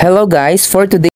Hello guys, for today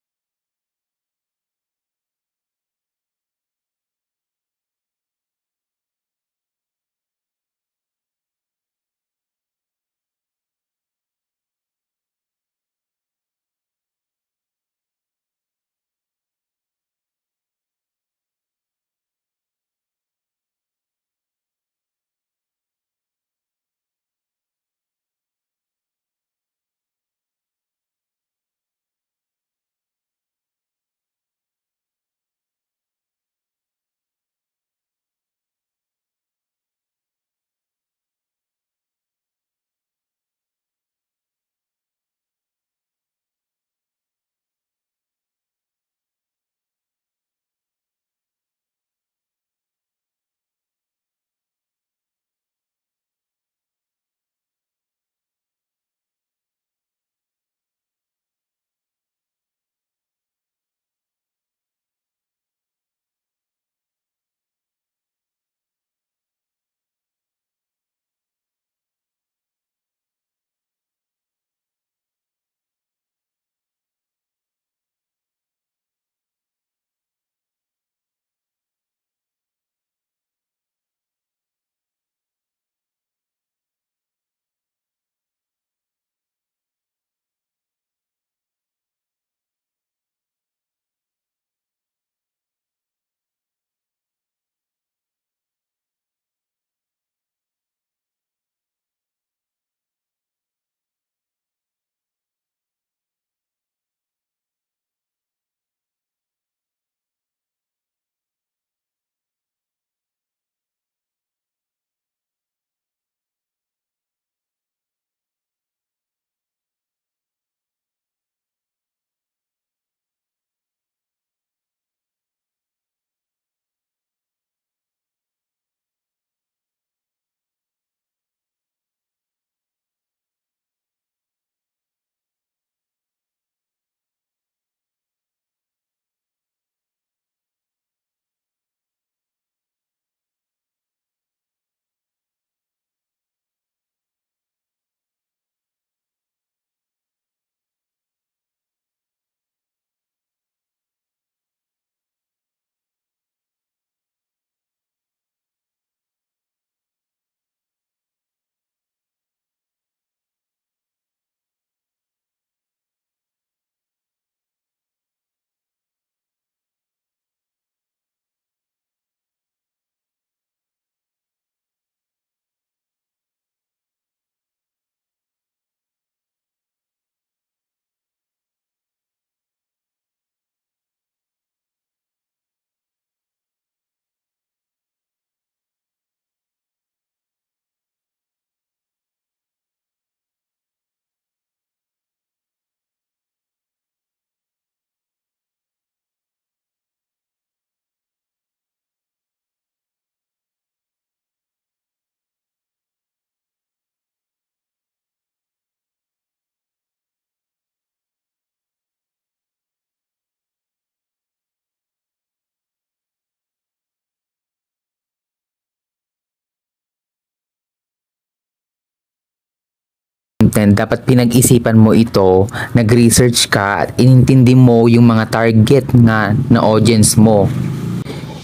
dapat pinag-isipan mo ito, nag-research ka at inintindi mo yung mga target nga na audience mo.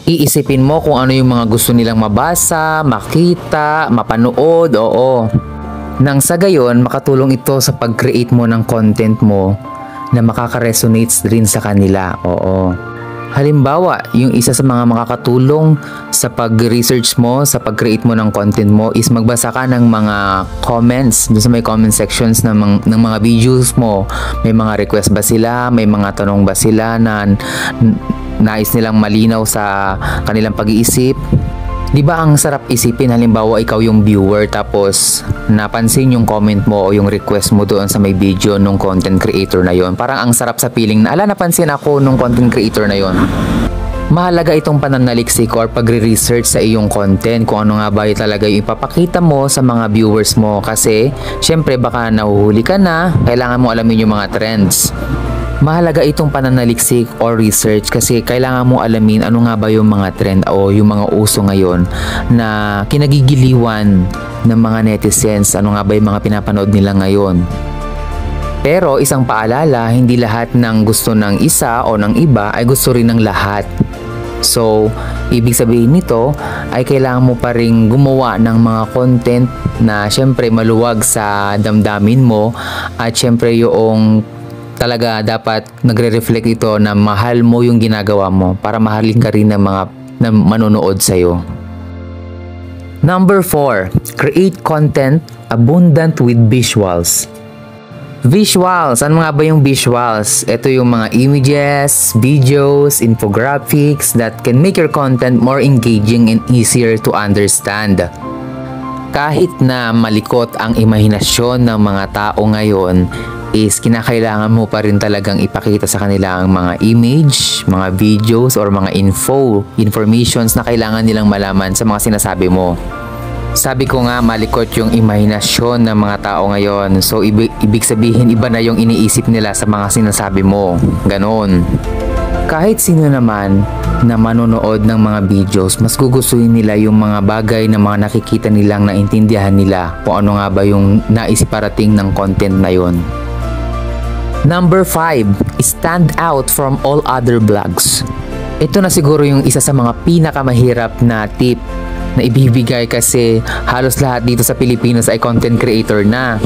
Iisipin mo kung ano yung mga gusto nilang mabasa, makita, mapanood, oo. Nang sa gayon, makatulong ito sa pag-create mo ng content mo na makaka-resonate rin sa kanila, oo. Halimbawa, yung isa sa mga makakatulong sa pag-research mo, sa pag-create mo ng content mo is magbasa ka ng mga comments doon sa may comment sections ng mga videos mo. May mga request ba sila? May mga tanong ba sila na nais nilang malinaw sa kanilang pag-iisip? Di ba ang sarap isipin, halimbawa ikaw yung viewer tapos napansin yung comment mo o yung request mo doon sa may video nung content creator na yon. Parang ang sarap sa feeling na napansin ako nung content creator na yon. Mahalaga itong pananaliksik or pagre-research sa iyong content kung ano nga ba talaga yung ipapakita mo sa mga viewers mo kasi syempre baka nahuhuli ka na, kailangan mo alamin yung mga trends. Mahalaga itong pananaliksik or research kasi kailangan mo alamin ano nga ba yung mga trend o yung mga uso ngayon na kinagigiliwan ng mga netizens, ano nga ba yung mga pinapanood nila ngayon. Pero isang paalala, hindi lahat ng gusto ng isa o ng iba ay gusto rin ng lahat. So, ibig sabihin nito ay kailangan mo pa rin gumawa ng mga content na syempre maluwag sa damdamin mo at syempre yung talaga dapat nagre-reflect ito na mahal mo yung ginagawa mo para mahalin ka rin ng mga na manonood sa'yo. Number 4, create content abundant with visuals. Visuals, ano nga ba yung visuals? Ito yung mga images, videos, infographics that can make your content more engaging and easier to understand. Kahit na malikot ang imahinasyon ng mga tao ngayon, is kinakailangan mo pa rin talagang ipakita sa kanila ang mga image, mga videos, or mga informations na kailangan nilang malaman sa mga sinasabi mo. Sabi ko nga, malikot yung imahinasyon ng mga tao ngayon. So, ibig sabihin, iba na yung iniisip nila sa mga sinasabi mo. Ganon. Kahit sino naman na manonood ng mga videos, mas gugustuhin nila yung mga bagay na mga nakikita nilang naintindihan nila kung ano nga ba yung naisiparating ng content na yon. Number 5, stand out from all other vlogs. Ito na siguro yung isa sa mga pinakamahirap na tip na ibibigay kasi halos lahat dito sa Pilipinas ay content creator na.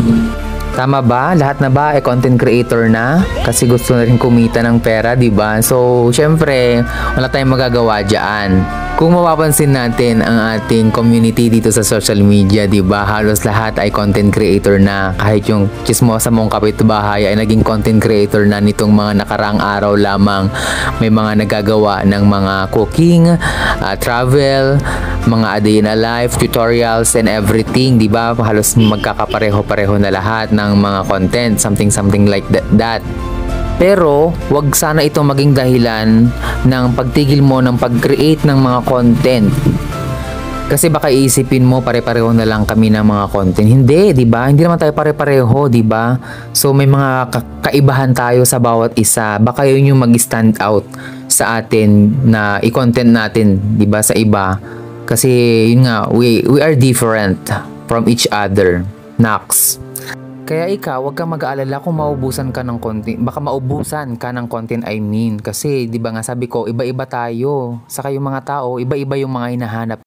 Tama ba? Lahat na ba ay content creator na? Kasi gusto na rin kumita ng pera, di ba? So, syempre, wala tayong magagawa dyan. Kung mapapansin natin ang ating community dito sa social media, di ba? Halos lahat ay content creator na. Kahit yung chismosa mong kapitbahay ay naging content creator na nitong mga nakaraang araw lamang. May mga nagagawa ng mga cooking, travel, mga a day in a life, tutorials, and everything, di ba? Halos magkakapareho-pareho na lahat ng mga content, something like that. Pero, wag sana ito maging dahilan ng pagtigil mo ng pag-create ng mga content. Kasi baka iisipin mo pare-pareho na lang kami ng mga content. Hindi, 'di ba? Hindi naman tayo pare-pareho, 'di ba? So may mga kaibahan tayo sa bawat isa. Baka 'yun yung mag-stand out sa atin na i-content natin, 'di ba, sa iba. Kasi yun nga, we are different from each other. Nax. Kaya ikaw, huwag kang mag-aalala kung maubusan ka ng content. Baka maubusan ka ng content, I mean. Kasi, di ba nga sabi ko, iba-iba tayo. Saka yung mga tao, iba-iba yung mga hinahanap